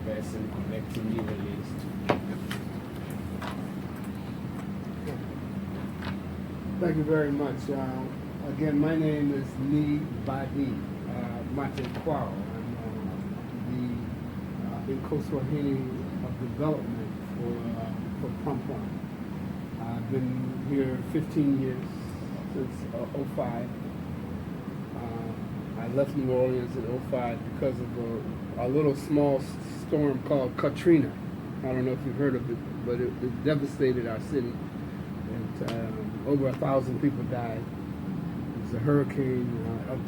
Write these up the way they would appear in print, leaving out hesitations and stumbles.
best in connecting Middle East. Thank you very much. Again, my name is Ni Badi Mate Kwao. I'm the Nkoswahili of development for Prom Prom. I've been here 15 years, since '05. I left New Orleans in '05 because of a little small storm called Katrina. I don't know if you've heard of it, but it devastated our city. And, over 1,000 people died. It was a hurricane of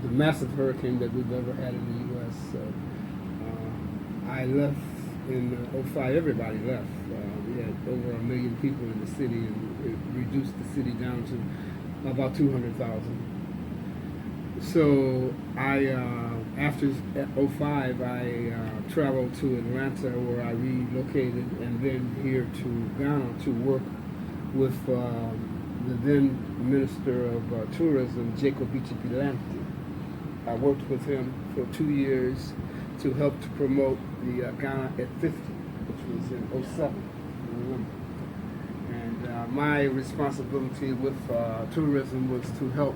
the massive hurricane that we've ever had in the U.S. So I left in '05. Everybody left. We had over 1 million people in the city, and it reduced the city down to about 200,000. So after '05, I traveled to Atlanta, where I relocated, and then here to Ghana to work with the then Minister of Tourism, Jacob Ichipilanti. I worked with him for 2 years to help to promote the Ghana at 50, which was in '07, remember. And my responsibility with tourism was to help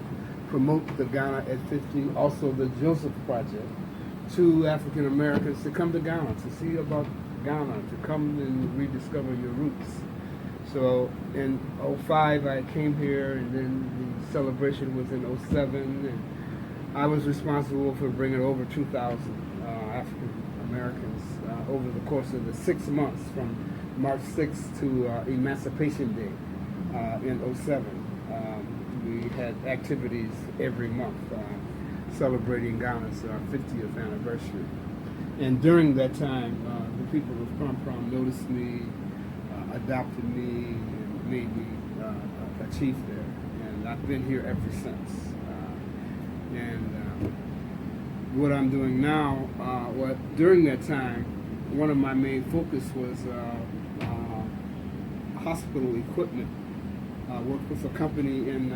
promote the Ghana at 50, also the Joseph Project, to African Americans to come to Ghana, to see about Ghana, to come and rediscover your roots. So in '05 I came here, and then the celebration was in '07, and I was responsible for bringing over 2,000 African Americans over the course of the 6 months from March 6th to Emancipation Day in '07. We had activities every month celebrating Ghana's 50th anniversary. And during that time, the people of Prom Prom noticed me, adopted me, and made me a chief there. And I've been here ever since. What I'm doing now, during that time, one of my main focus was hospital equipment. I worked with a company in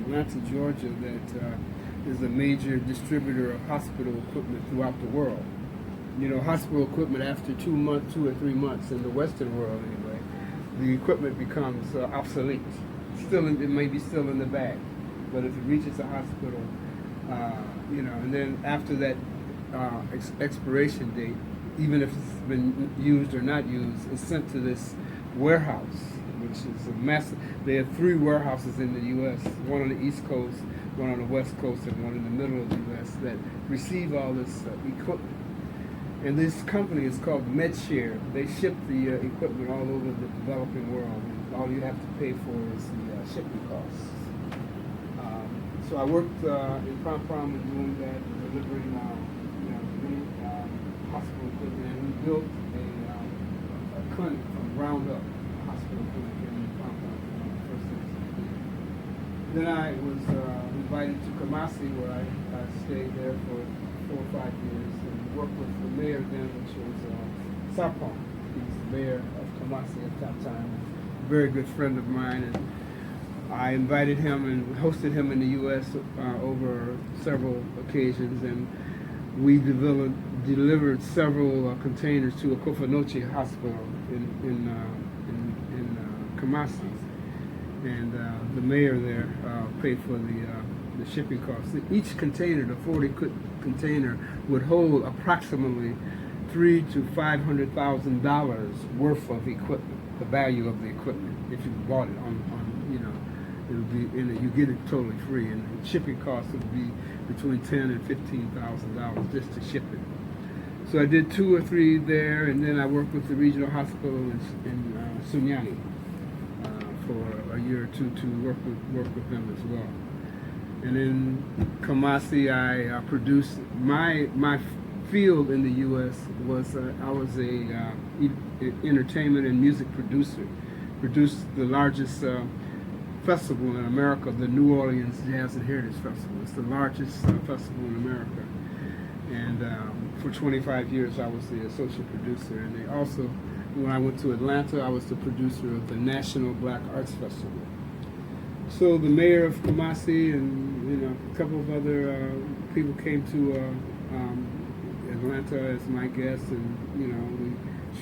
Atlanta, Georgia, that is a major distributor of hospital equipment throughout the world. You know, hospital equipment, after 2 or 3 months in the Western world anyway, the equipment becomes obsolete. It may be still in the bag, but if it reaches a hospital, and then after that expiration date, even if it's been used or not used, it's sent to this warehouse, which is a massive. They have 3 warehouses in the U.S., one on the East Coast, one on the West Coast, and one in the middle of the U.S. that receive all this equipment. And this company is called MedShare. They ship the equipment all over the developing world, and all you have to pay for is the shipping costs. So I worked in Prom Prom and doing that, delivering many hospital equipment, and we built a clinic from ground up, a hospital clinic in Prom Prom. Then I was invited to Kumasi, where I stayed there for 4 or 5 years, and worked with the mayor then, which was Sapon. He's the mayor of Kumasi at that time, a very good friend of mine, and I invited him and hosted him in the U.S. Over several occasions, and we delivered several containers to a Kofanochi hospital in Kumasi, and the mayor there paid for the shipping costs. Each container, the 40 container, would hold approximately $300,000 to $500,000 worth of equipment, the value of the equipment, if you bought it it would be you get it totally free, and the shipping costs would be between $10,000 and $15,000 just to ship it. So I did 2 or 3 there, and then I worked with the regional hospital in Sunyani for a year or 2 to work with them as well. And in Kumasi, I produced my field in the U.S. was I was a entertainment and music producer. Produced the largest festival in America, the New Orleans Jazz and Heritage Festival. It's the largest festival in America. And for 25 years, I was the associate producer. And they also, when I went to Atlanta, I was the producer of the National Black Arts Festival. So the mayor of Kumasi and a couple of other people came to Atlanta as my guest, and we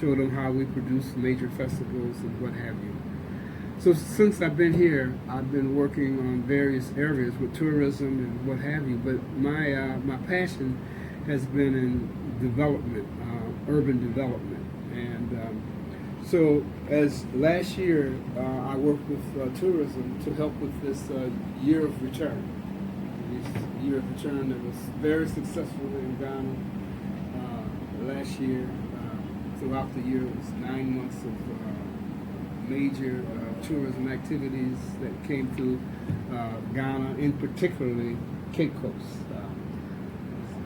showed them how we produce major festivals and what have you. So since I've been here, I've been working on various areas with tourism and what have you. But my passion has been in development, urban development, and so as last year I worked with tourism to help with this year of return. This year of return that was very successful in Ghana last year. Throughout the year, it was 9 months of major tourism activities that came through Ghana, in particularly Cape Coast.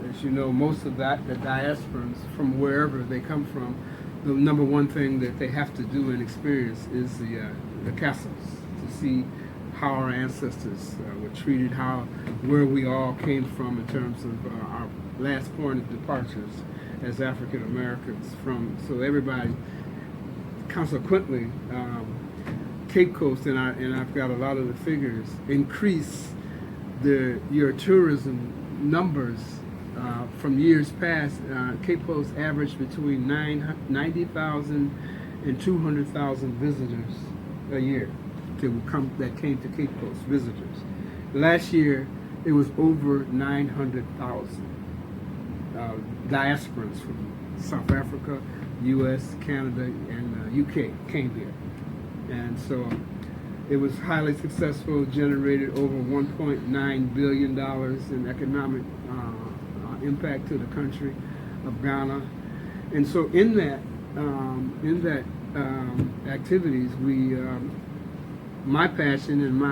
As you know, most of the diasporans from wherever they come from, the number one thing that they have to do and experience is the castles, to see how our ancestors were treated, where we all came from in terms of our last point of departures as African Americans from. So everybody, consequently, Cape Coast, and I've got a lot of the figures, increase your tourism numbers from years past. Cape Coast averaged between 90,000 and 200,000 visitors a year that came to Cape Coast, visitors. Last year, it was over 900,000 diasporans from South Africa, U.S., Canada, and U.K. came here. And so it was highly successful, generated over $1.9 billion in economic impact to the country of Ghana. And so in that activities, my passion and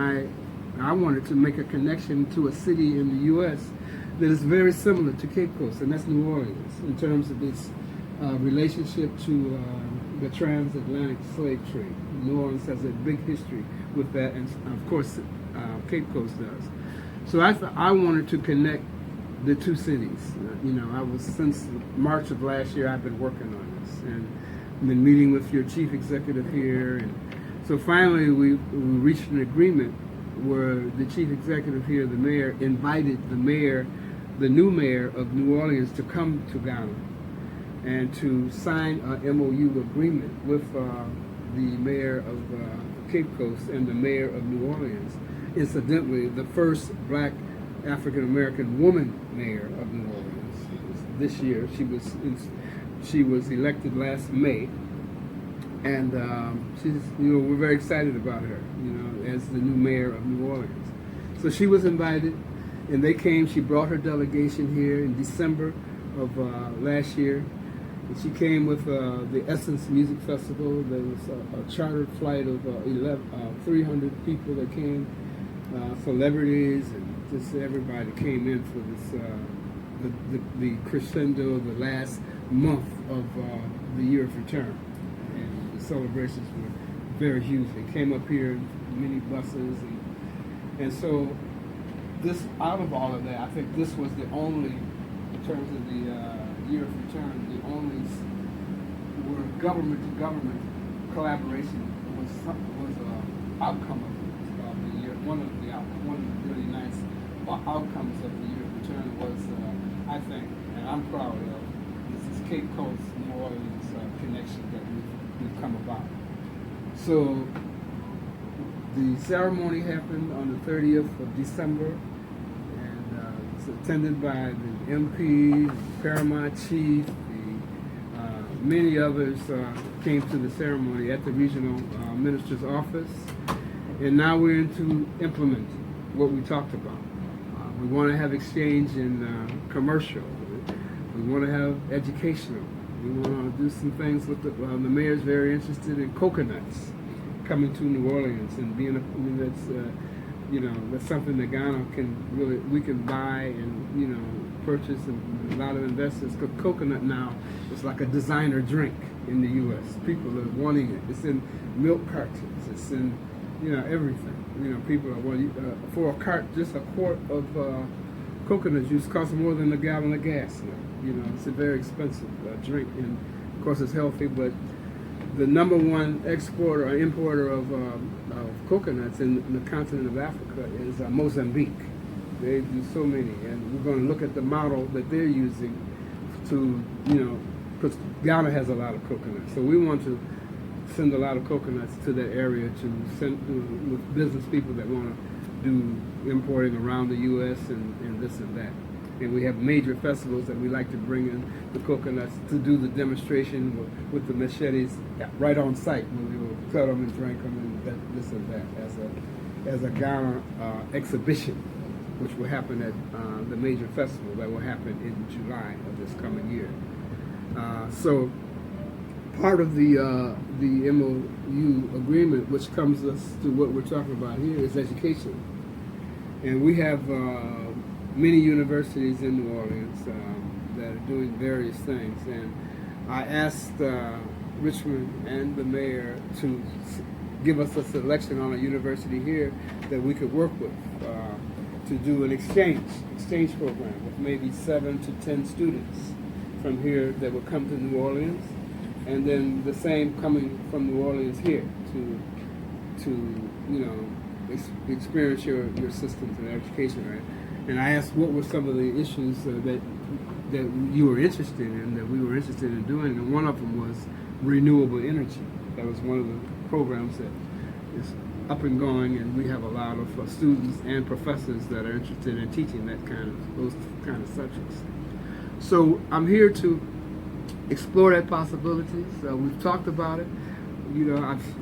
I wanted to make a connection to a city in the U.S. that is very similar to Cape Coast, and that's New Orleans, in terms of its relationship to the transatlantic slave trade. New Orleans has a big history with that, and of course Cape Coast does. So I wanted to connect the two cities. Since March of last year, I've been working on this, and I've been meeting with your chief executive here, and so finally we reached an agreement where the chief executive here, the mayor, invited the new mayor of New Orleans to come to Ghana and to sign an MOU agreement with the mayor of Cape Coast and the mayor of New Orleans. Incidentally, the first black African-American woman mayor of New Orleans this year. She was elected last May, and we're very excited about her, as the new mayor of New Orleans. So she was invited, and they came. She brought her delegation here in December of last year. And she came with the Essence Music Festival. There was a chartered flight of 300 people that came, celebrities, and just everybody came in for this, the crescendo, the last month of the year of return. And the celebrations were very huge. They came up here in many buses, and so this, out of all of that, I think this was the only, in terms of the year of return, the only where government to government collaboration was an outcome of the year. One of the really nice outcomes of the year of return was, I think, and I'm proud of, this Cape Coast New Orleans connection that we've come about. So the ceremony happened on the 30th of December, and it's attended by the MP, the Paramount Chief, many others came to the ceremony at the regional minister's office, and now we're into implementing what we talked about. We want to have exchange in commercial. We want to have educational. We want to do some things with the mayor's very interested in coconuts coming to New Orleans and being that's something that Ghana we can buy and purchase, and a lot of investors, because coconut now is like a designer drink in the U.S. People are wanting it. It's in milk cartons. It's in everything. People are for just a quart of coconut juice costs more than a gallon of gas now. It's a very expensive drink, and of course it's healthy, but the number one exporter or importer of coconuts in the continent of Africa is Mozambique. They do so many, and we're going to look at the model that they're using to, because Ghana has a lot of coconuts. So we want to send a lot of coconuts to that area to send with business people that want to do importing around the U.S. and this and that. And we have major festivals that we like to bring in the coconuts to do the demonstration with the machetes right on site, when we will cut them and drink them and this and that as a Ghana exhibition, which will happen at the major festival that will happen in July of this coming year. So part of the MOU agreement, which comes us to what we're talking about here, is education. And we have many universities in New Orleans that are doing various things. And I asked Richmond and the mayor to give us a selection on a university here that we could work with to do an exchange program with maybe 7 to 10 students from here that would come to New Orleans, and then the same coming from New Orleans here to experience your systems and education, right? And I asked what were some of the issues that you were interested in, that we were interested in doing, and one of them was renewable energy. That was one of the programs that is up and going, and we have a lot of students and professors that are interested in teaching those kind of subjects. So I'm here to explore that possibility. So we've talked about it.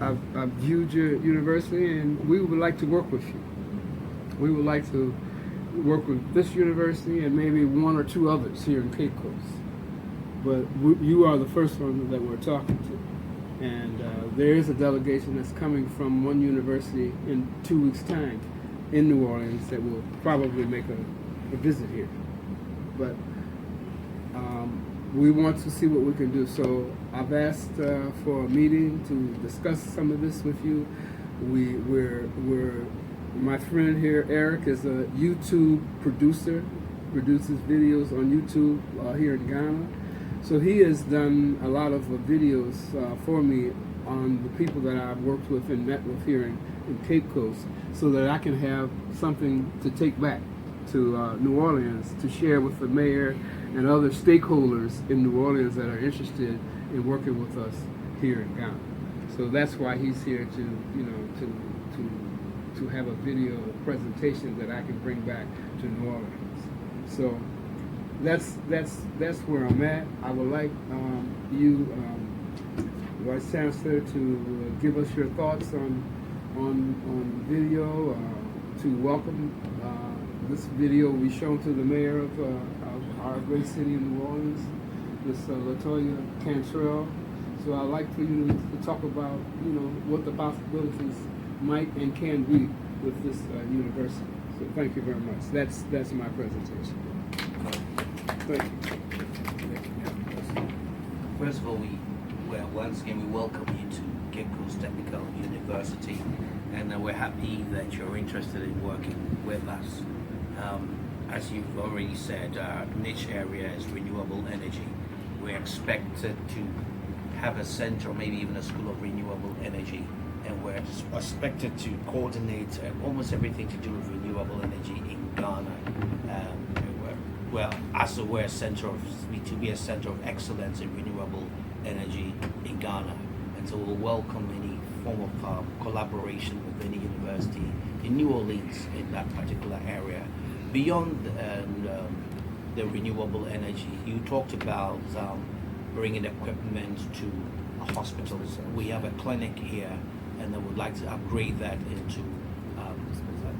I've viewed your university, and we would like to work with you. We would like to work with this university and maybe 1 or 2 others here in Cape Coast. But you are the first one that we're talking to. And there is a delegation that's coming from one university in 2 weeks' time in New Orleans that will probably make a visit here. But we want to see what we can do. So I've asked for a meeting to discuss some of this with you. My friend here, Eric, is a YouTube producer, produces videos on YouTube here in Ghana. So he has done a lot of videos for me on the people that I've worked with and met with here in Cape Coast, so that I can have something to take back to New Orleans to share with the mayor and other stakeholders in New Orleans that are interested in working with us here in Ghana. So that's why he's here to have a video presentation that I can bring back to New Orleans. So that's where I'm at. I would like you, Vice Chancellor, to give us your thoughts on video, to welcome this video will be shown to the mayor of our great city in New Orleans, Ms. Latoya Cantrell. So I'd like for you to talk about, what the possibilities might and can be with this university. So thank you very much. That's my presentation. Thank you. First of all, once again we welcome you to Cape Coast Technical University, and we're happy that you're interested in working with us. As you've already said, our niche area is renewable energy. We're expected to have a center, or maybe even a school of renewable energy, and we're expected to coordinate almost everything to do with renewable energy in Ghana. As we're a center to be a center of excellence in renewable energy in Ghana, and so we'll welcome any form of collaboration with any university in New Orleans in that particular area. Beyond the renewable energy, you talked about bringing equipment to a hospital. We have a clinic here, and I would like to upgrade that into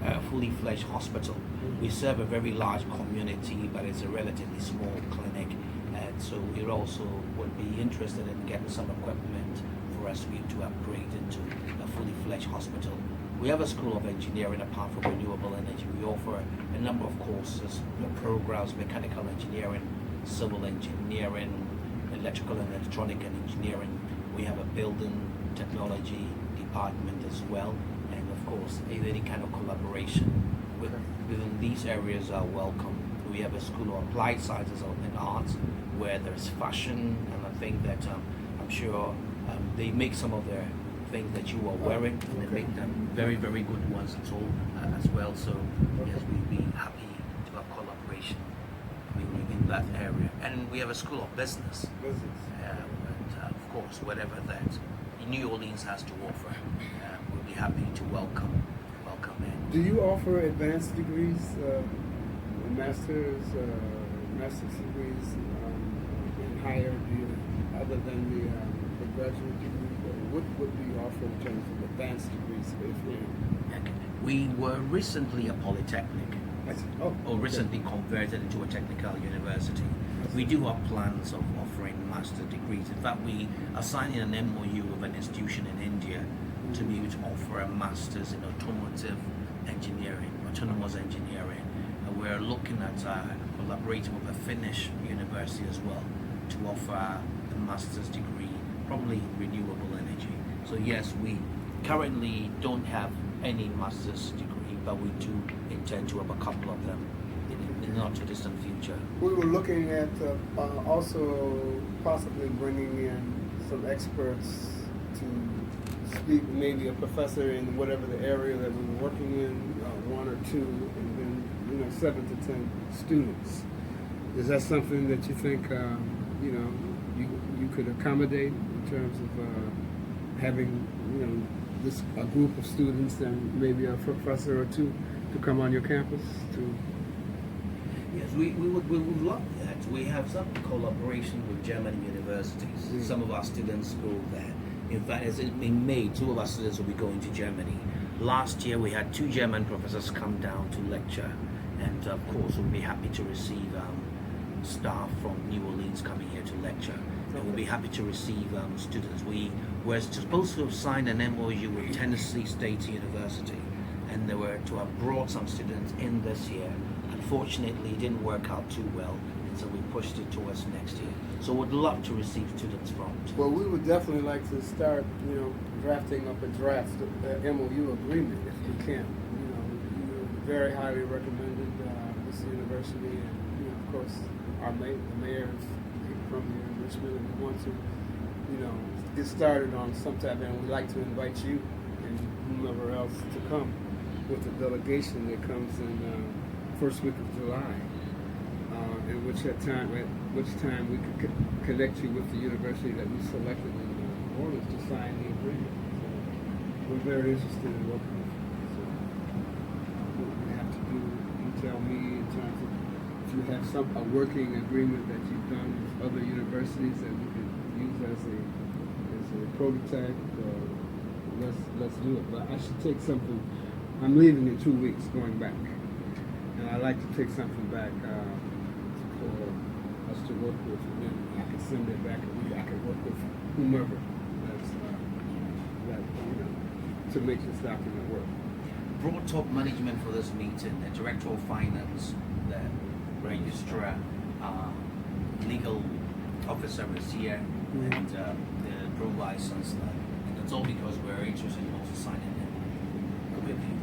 a fully fledged hospital. We serve a very large community, but it's a relatively small clinic, and so we also would be interested in getting some equipment for us to upgrade into a fully fledged hospital. We have a school of engineering apart from renewable energy. We offer a number of courses, programs, mechanical engineering, civil engineering, electrical and electronic engineering. We have a building technology department as well, and of course any kind of collaboration within these areas are welcome. We have a school of applied sciences and arts where there's fashion, and I think that I'm sure they make some of their things that you are wearing, and they make them very, very good ones at all as well. So yes, we'd be happy to have collaboration in that area. and we have a school of business. And of course, whatever that New Orleans has to offer, we'll be happy to welcome in. Do you offer advanced degrees, master's degrees in higher, other than the graduate degree? What do you offer in terms of advanced degrees? We were recently a polytechnic, or recently okay. converted into a technical university. We do have plans of offering master degrees. In fact, we are signing an MOU with an institution in India to be able to offer a master's in autonomous engineering. And we're looking at collaborating with a Finnish university as well to offer a master's degree, probably in renewable energy. So yes, we currently don't have any master's degree, but we do intend to have a couple of them in the not too distant future. We were looking at also possibly bringing in some experts to speak, maybe a professor in whatever the area that we were working in, 1 or 2, and then 7 to 10 students. Is that something that you think you could accommodate in terms of having a group of students and maybe a professor or 2 to come on your campus to? Yes, we would love that. We have some collaboration with German universities. Mm. Some of our students go there. In fact, as in May, 2 of our students will be going to Germany. Last year, we had 2 German professors come down to lecture, and of course, we'll be happy to receive staff from New Orleans coming here to lecture. And we'll be happy to receive students. We were supposed to have signed an MOU with Tennessee State University, and they were to have brought some students in this year. Unfortunately, it didn't work out too well, and so we pushed it towards next year. So we'd love to receive students from. Well, we would definitely like to start, drafting up a draft MOU agreement if we can. You're very highly recommended this university, and of course, the mayor is from here in Richmond, and we want to, get started on some type, and we'd like to invite you and whomever else to come with the delegation that comes in first week of July. At which time we could connect you with the university that we selected in New Orleans to sign the agreement. So we're very interested in working with you. So what we have to do, you tell me in terms of if you have a working agreement that you've done with other universities that we could use as a prototype. Let's do it. But I should take something. I'm leaving in 2 weeks, going back, and I'd like to take something back. For us to work with, and then I can send it back, and I can work with whomever to make this document work. Brought top management for this meeting: the director of finance, the registrar, legal officer is here, and the pro licensor. And it's all because we're interested in also signing in with you.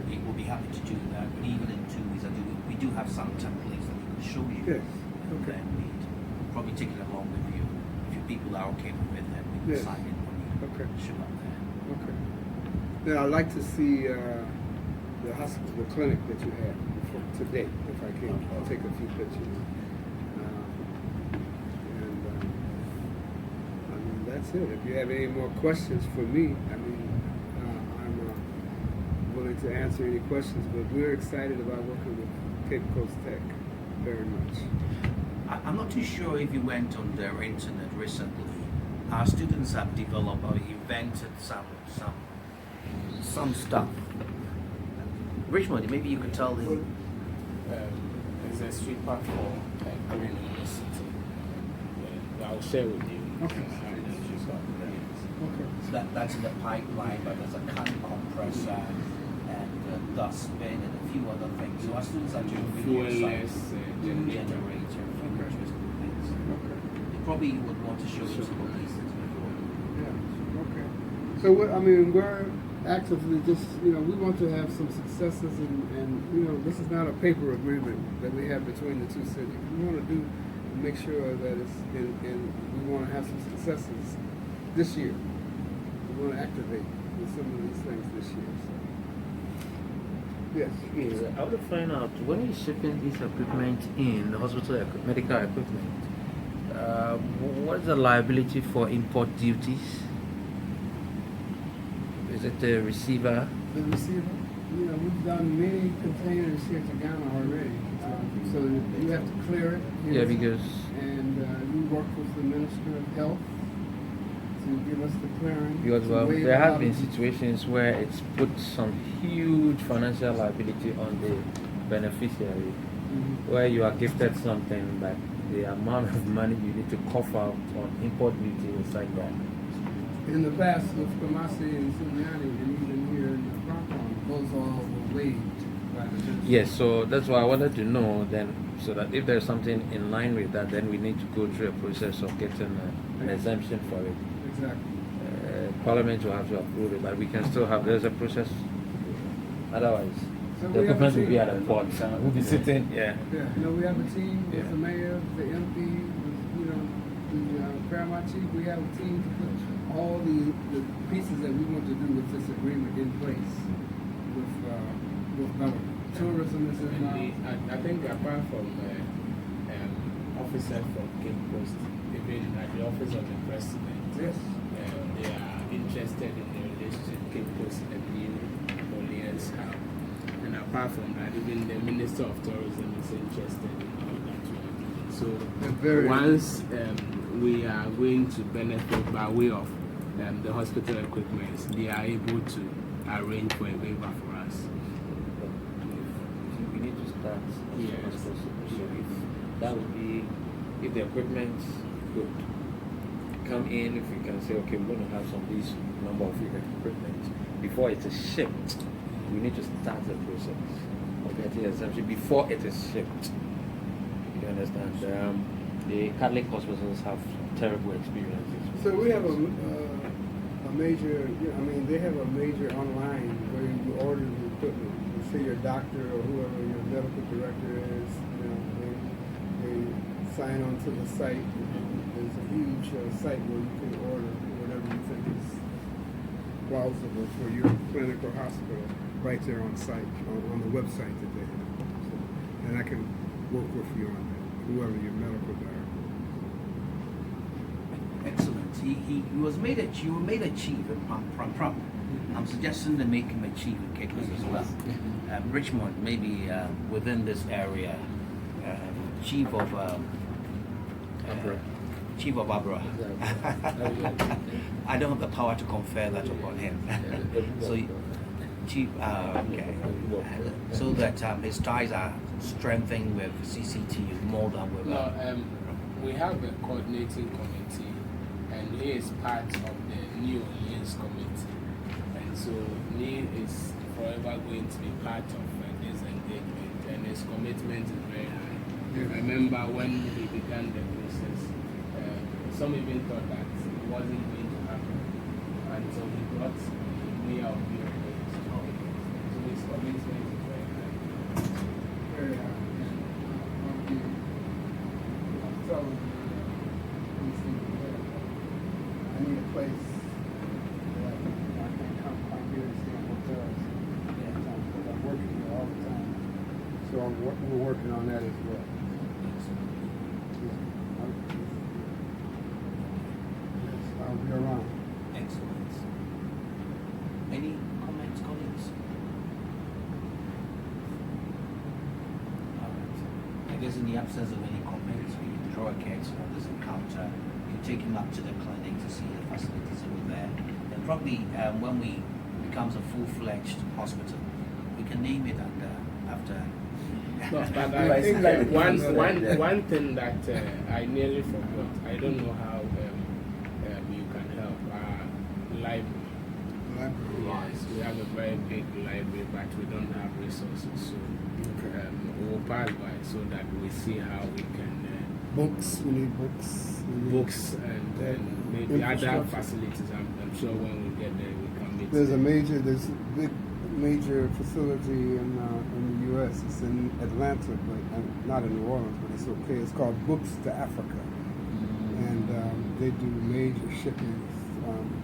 We will be happy to do that. But even in 2 weeks, we do have some templates that we could show you. Yes. And Okay. then we'd probably take it along with you. If your people are okay with it, then we can Yes. sign it when you Okay. show up there. Okay. Now I'd like to see the hospital, the clinic that you had to date, if I can. I'll take a few pictures. That's it. If you have any more questions for me, I'm willing to answer any questions, but we're excited about working with Cape Coast Tech very much. I'm not too sure if you went on their internet recently. Our students have developed or invented some stuff. Richmond, maybe you could tell them. There's a street path for Green University. I'll share with you. Okay. Okay. That's in the pipeline, but there's a can compressor and a dustbin and a few other things. So our students are doing Fearless generator, interesting things. Okay. They probably would want to show you some of these things before. Yeah. Okay. So we're actively just, we want to have some successes, and this is not a paper agreement that we have between the two cities. We want to make sure that and we want to have some successes this year. We want to activate with some of these things this year. So. Yes. Okay, I want to find out when you're shipping this equipment in, the hospital medical equipment, what is the liability for import duties? Is it the receiver? The receiver, you know, we've done many containers here to Ghana already. So you have to clear it. Yeah, because And we work with the Minister of Health to give us the clearance. because to well, waive there a have lot been of- situations where it's put some huge financial liability on the beneficiary, Mhm. where you are gifted something, but the amount of money you need to cough out on import duty is like that. In the past with Kamasi and Sunyani, and even here in the Francophone, those all were waived by the minister. Yes, so that's why I wanted to know then, so that if there's something in line with that, then we need to go through a process of getting an exemption for it. Exactly. Parliament will have to approve it, but we can still have, there's a process. Otherwise, So the we have a equipment will be team. at the port. We'll be sitting, yeah. Yeah, you know, we have a team with Yeah. the mayor, the MP, with, you know, the paramount chief. We have a team to put all the pieces that we want to do with this agreement in place with government. Tourism is in I think apart from officers from Cape Coast, even at the office of the president, Yes. they are interested in the relationship Cape Coast and the Orleans have. And apart from that, even the Minister of Tourism is interested in all that we are doing. So once we are going to benefit by way of the hospital equipment, they are able to arrange for a waiver for us. We need to start as soon as Yes. possible. So if that would be, if the equipment could come in, if we can say, okay, we're going to have some of these number of equipment before it is shipped, we need to start the process of getting exemption before it is shipped. You understand? The Catholic hospitals have terrible experiences. So we have a major, I mean, they have a major online where you order the equipment. You say your doctor or whoever your medical director is, you know, they sign on to the site. There's a huge site where you can order whatever you think is plausible for your clinic or hospital right there on site, on the website that they have. So, and I can work with you on that, whoever your medical director. Excellent. He was made a you were made a chief in Pram. I'm suggesting they make him a chief in Cape Coast as well. Richmond, maybe within this area, chief of Abra. Chief of Abra. I don't have the power to confer that upon him. So, chief, okay. So that his ties are strengthened with CCT more than with. No, we have a coordinating committee, and he is part of the New Orleans committee. And so he is forever going to be part of this engagement, and his commitment is very high. I remember when we began the process, some even thought that it wasn't going to happen until he brought the mayor of New Orleans to it. So his commitment is very high. Very high. I'm telling you, I need a place that I can come here and stay in hotels because I'm working here all the time. So we're working on that as well. I'll be around. Excellent. Any comments, colleagues? All right. I guess in the absence of any comments, we draw a case on this encounter. You take him up to the clinic to see the facilities over there. And probably when we becomes a full-fledged hospital, we can name it after. No, but I think that one thing that I nearly forgot, I don't know how you can help, library. Yes, we have a very big library, but we don't have resources, so we'll pass by so that we see how we can Books, we need books. books and maybe other Infrastructure. facilities. I'm sure when we get there we can meet. There's a big major facility in the U.S. It's in Atlanta, but not in New Orleans, but it's okay. It's called Books to Africa, and they do major shipping.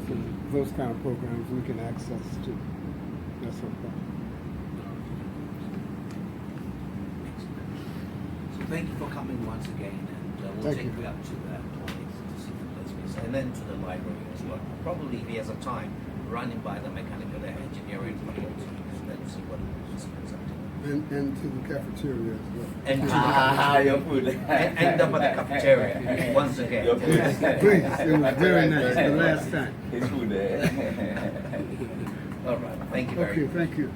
So those kind of programs we can access to. That's no problem. Thank you for coming once again, and we'll Thank take you. you up to that point to see the place, and then to the library as well. Probably if he has a time, running by the mechanical engineering faculty, let's see what it's up to. And to the cafeteria as well. And to the your food. and end up at the cafeteria once again. Your food. Please, it was very nice the last time. His food there. All right, thank you very Okay, much. thank you.